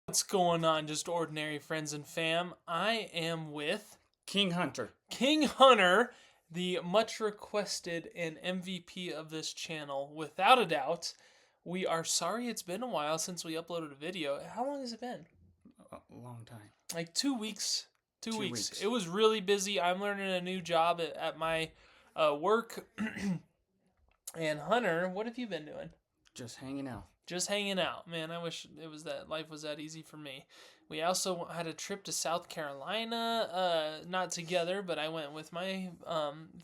What's going on, just ordinary friends and fam? I am with King Hunter. King Hunter, the much requested and MVP of this channel, without a doubt. We are sorry it's been a while since we uploaded a video. How long has it been? A long time. Like 2 weeks. Two 2 weeks. weeks. It was really busy. I'm learning a new job at my work. And Hunter, what have you been doing? Just hanging out. Just hanging out. Man, I wish it was that life was that easy for me. We also had a trip to South Carolina, not together, but I went with my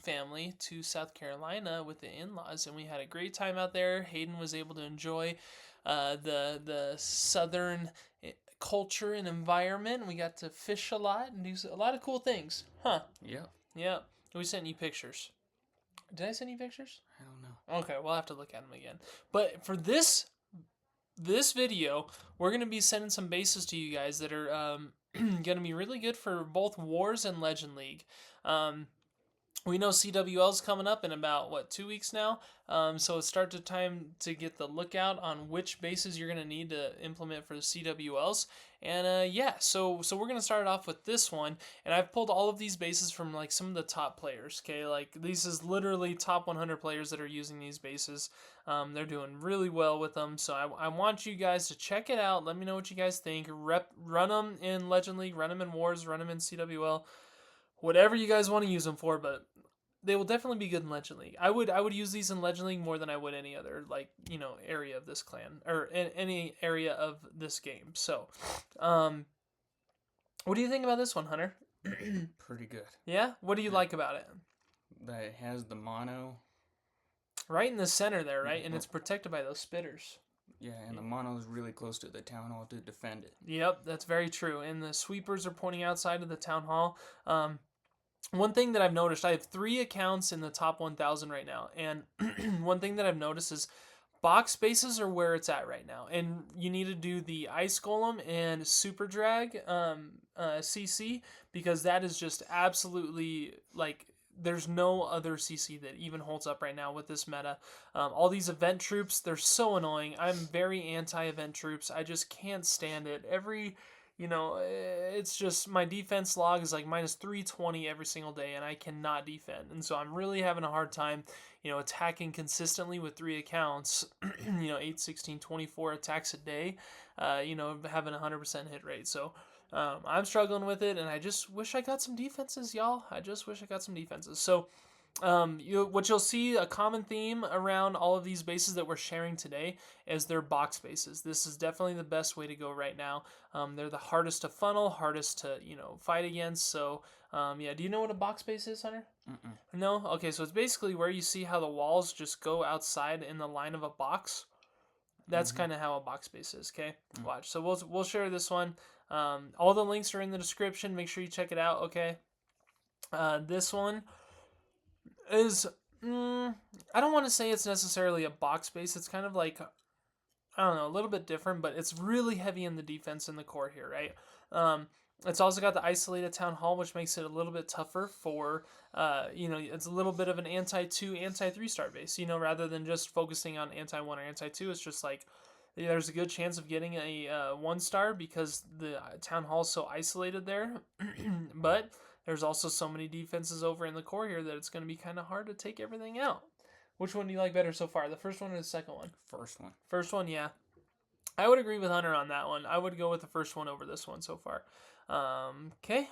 family to South Carolina with the in-laws, and we had a great time out there. Hayden was able to enjoy the southern culture and environment. We got to fish a lot and do a lot of cool things. Huh? Yeah. Yeah. We sent you pictures. Did I send you pictures? I don't know. Okay, we'll have to look at them again. But for this video, we're going to be sending some bases to you guys that are going to be really good for both Wars and Legend League. We know CWL is coming up in about 2 weeks now, so it's start to time to get the lookout on which bases you're going to need to implement for the CWLs. And yeah, so we're going to start off with this one, and I've pulled all of these bases from like some of the top players. Okay, like these is literally top 100 players that are using these bases. They're doing really well with them, so I want you guys to check it out. Let me know what you guys think. Run them in Legend League, run them in Wars, run them in CWL. Whatever you guys want to use them for, but they will definitely be good in Legend League. I would use these in Legend League more than I would any other area of this clan or in any area of this game. So, what do you think about this one, Hunter? Pretty good. Yeah. What do you like about it? That it has the mono. Right in the center there, right, and it's protected by those spitters. Yeah, and the mono is really close to the town hall to defend it. Yep, that's very true. And the sweepers are pointing outside of the town hall. One thing that I've noticed, I have 3 accounts in the top 1,000 right now, and one thing that I've noticed is box spaces are where it's at right now, and you need to do the Ice Golem and Super Drag CC, because that is just absolutely, like, there's no other CC that even holds up right now with this meta. All these event troops, they're so annoying. I'm very anti-event troops. I just can't stand it. It's just my defense log is like minus 320 every single day, and I cannot defend. And so I'm really having a hard time, attacking consistently with 3 accounts, 8, 16, 24 attacks a day, having a 100% hit rate. So I'm struggling with it, and I just wish I got some defenses, y'all. I just wish I got some defenses. So what you'll see, a common theme around all of these bases that we're sharing today is their box bases. This is definitely the best way to go right now. They're the hardest to funnel, hardest to fight against. So yeah, do you know what a box base is, Hunter? Mm-mm. No? Okay, so it's basically where you see how the walls just go outside in the line of a box. That's kind of how a box base is. Okay, watch. So we'll share this one. All the links are in the description. Make sure you check it out. Okay. This one is I don't want to say it's necessarily a box base. It's kind of like, I don't know, a little bit different, but it's really heavy in the defense in the core here, right? It's also got the isolated town hall, which makes it a little bit tougher for, it's a little bit of an anti-2, anti-3-star base, rather than just focusing on anti-1 or anti-2. It's just like, there's a good chance of getting a 1-star because the town hall is so isolated there. But there's also so many defenses over in the core here that it's going to be kind of hard to take everything out. Which one do you like better so far, the first one or the second one? First one. First one, yeah. I would agree with Hunter on that one. I would go with the first one over this one so far. Okay.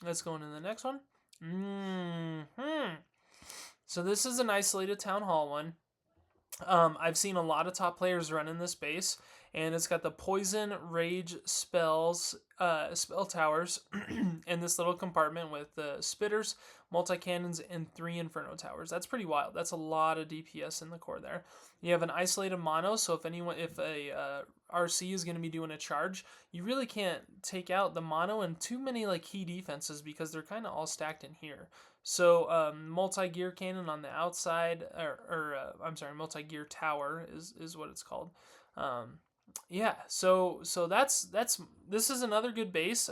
Let's go into the next one. So this is an isolated town hall one. I've seen a lot of top players running this base, and it's got the poison rage spell towers in this little compartment with the spitters, multi-cannons, and 3 inferno towers. That's pretty wild. That's a lot of DPS in the core there. You have an isolated mono, so if a RC is going to be doing a charge, you really can't take out the mono and too many like key defenses because they're kind of all stacked in here. So multi-gear cannon on the outside, multi-gear tower is what it's called. Yeah, so this is another good base.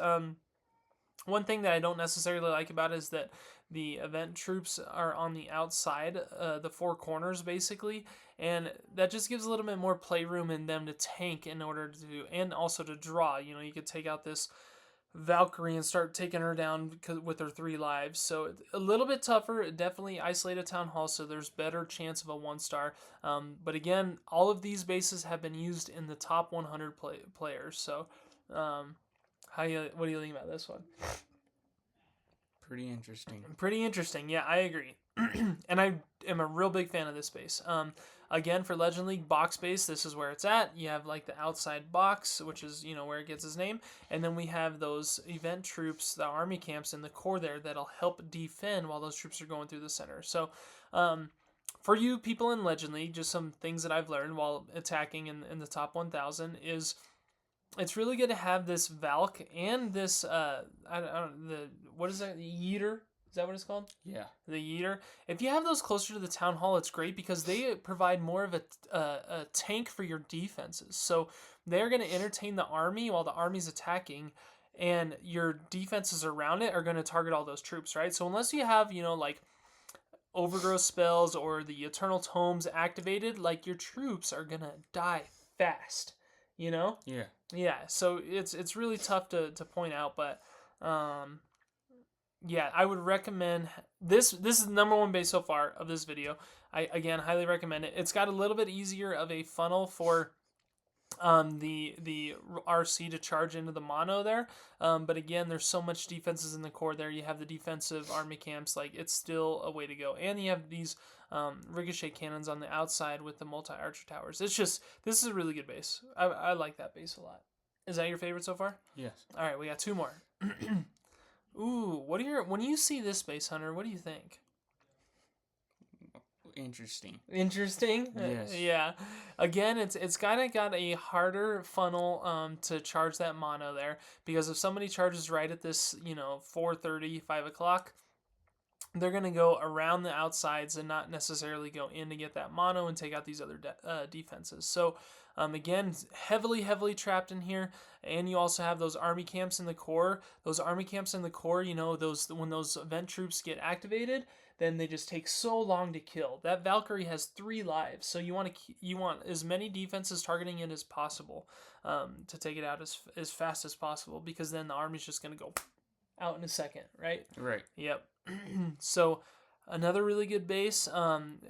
One thing that I don't necessarily like about it is that the event troops are on the outside, the four corners basically, and that just gives a little bit more playroom in them to tank in order to, and also to draw. You know, you could take out this Valkyrie and start taking her down with her 3 lives. So a little bit tougher, definitely isolated town hall, so there's better chance of a 1-star. But again, all of these bases have been used in the top 100 players. So, what do you think about this one? Pretty interesting. Pretty interesting. Yeah, I agree. And I am a real big fan of this base. Again, for Legend League box base, this is where it's at. You have like the outside box, which is, you know, where it gets its name. And then we have those event troops, the army camps in the core there that'll help defend while those troops are going through the center. So, for you people in Legend League, just some things that I've learned while attacking in the top 1,000 is it's really good to have this Valk and this I don't what is that, the Yeeter? Is that what it's called? Yeah. The Yeeter. If you have those closer to the town hall, it's great because they provide more of a tank for your defenses. So they're going to entertain the army while the army's attacking, and your defenses around it are going to target all those troops, right? So unless you have, you know, like overgrowth spells or the eternal tomes activated, like your troops are going to die fast, you know? Yeah. Yeah, so it's really tough to point out, but yeah, I would recommend this. This is the number one base so far of this video. I again highly recommend it. It's got a little bit easier of a funnel for the RC to charge into the mono there. But again, there's so much defenses in the core there. You have the defensive army camps, like it's still a way to go. And you have these ricochet cannons on the outside with the multi-archer towers. It's just, this is a really good base. I like that base a lot. Is that your favorite so far? Yes. All right, we got 2 more. Ooh, when you see this base, Hunter, what do you think? Interesting. Interesting. Yes. Yeah. Again, it's kind of got a harder funnel to charge that mono there, because if somebody charges right at this, 4:30, 5 o'clock, they're going to go around the outsides and not necessarily go in to get that mono and take out these other defenses. So, again, heavily trapped in here. And you also have those army camps in the core. Those army camps in the core, when those event troops get activated, then they just take so long to kill. That Valkyrie has 3 lives, so you want as many defenses targeting it as possible to take it out as fast as possible, because then the army's just going to go out in a second, right? Right. Yep. So another really good base,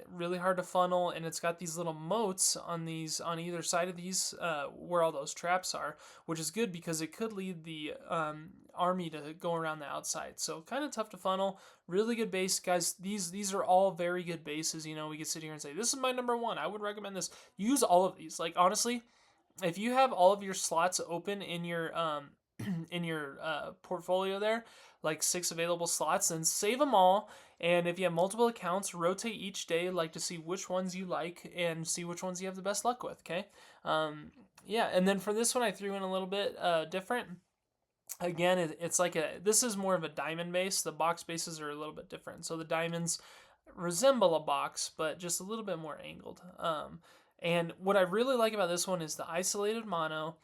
really hard to funnel, and it's got these little moats on either side of these where all those traps are, which is good because it could lead the army to go around the outside. So kind of tough to funnel. Really good base, guys. These are all very good bases. We could sit here and say, this is my number 1. I would recommend this. Use all of these. Like, honestly, if you have all of your slots open in your portfolio there, like 6 available slots, then save them all. And if you have multiple accounts, rotate each day, like to see which ones you like and see which ones you have the best luck with. Okay. Yeah. And then for this one, I threw in a little bit different. Again, it's like this is more of a diamond base. The box bases are a little bit different. So the diamonds resemble a box, but just a little bit more angled. And what I really like about this one is the isolated mono.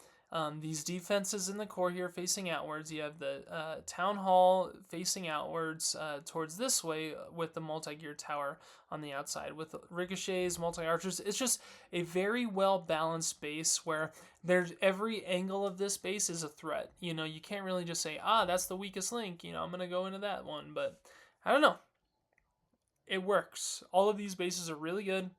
These defenses in the core here facing outwards. You have the town hall facing outwards towards this way with the multi-gear tower on the outside with ricochets, multi-archers. It's just a very well-balanced base where there's every angle of this base is a threat. You can't really just say, that's the weakest link. I'm going to go into that one. But I don't know. It works. All of these bases are really good.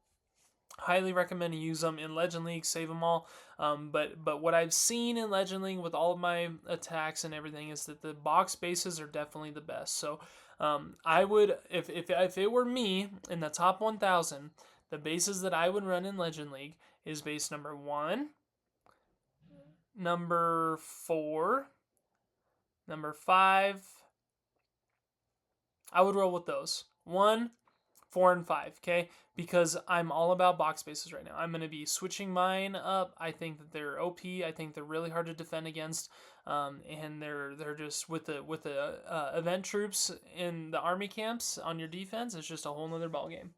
Highly recommend to use them in Legend League. Save them all. But what I've seen in Legend League with all of my attacks and everything is that the box bases are definitely the best. So I would, if it were me in the top 1,000, the bases that I would run in Legend League is base number 1, number 4, number 5. I would roll with those. 1, 4, and 5, okay? Because I'm all about box bases right now. I'm going to be switching mine up. I think that they're OP. I think they're really hard to defend against, and they're just with the event troops in the army camps on your defense. It's just a whole nother ball game.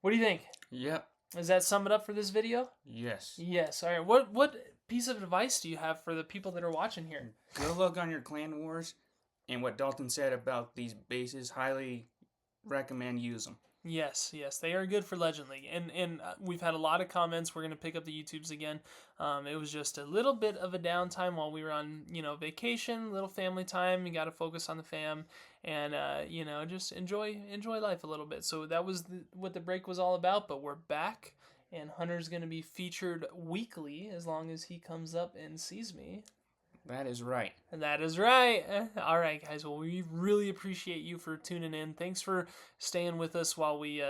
What do you think? Yep. Does that sum it up for this video? Yes. Yes. All right. What piece of advice do you have for the people that are watching here? Good luck on your clan wars. And what Dalton said about these bases, highly recommend use them. Yes, they are good for Legend League, and we've had a lot of comments. We're gonna pick up the YouTubes again. It was just a little bit of a downtime while we were on vacation, little family time. You got to focus on the fam, and just enjoy life a little bit. So that was what the break was all about. But we're back, and Hunter's gonna be featured weekly as long as he comes up and sees me. That is right. That is right. All right, guys. Well, we really appreciate you for tuning in. Thanks for staying with us while we,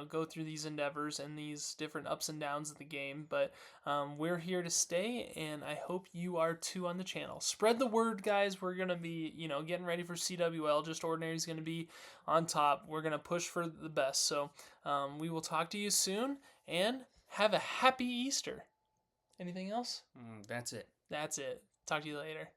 go through these endeavors and these different ups and downs of the game. But we're here to stay, and I hope you are too on the channel. Spread the word, guys. We're gonna be, getting ready for CWL. Just Ordinary is gonna be on top. We're gonna push for the best. So we will talk to you soon, and have a happy Easter. Anything else? That's it. That's it. Talk to you later.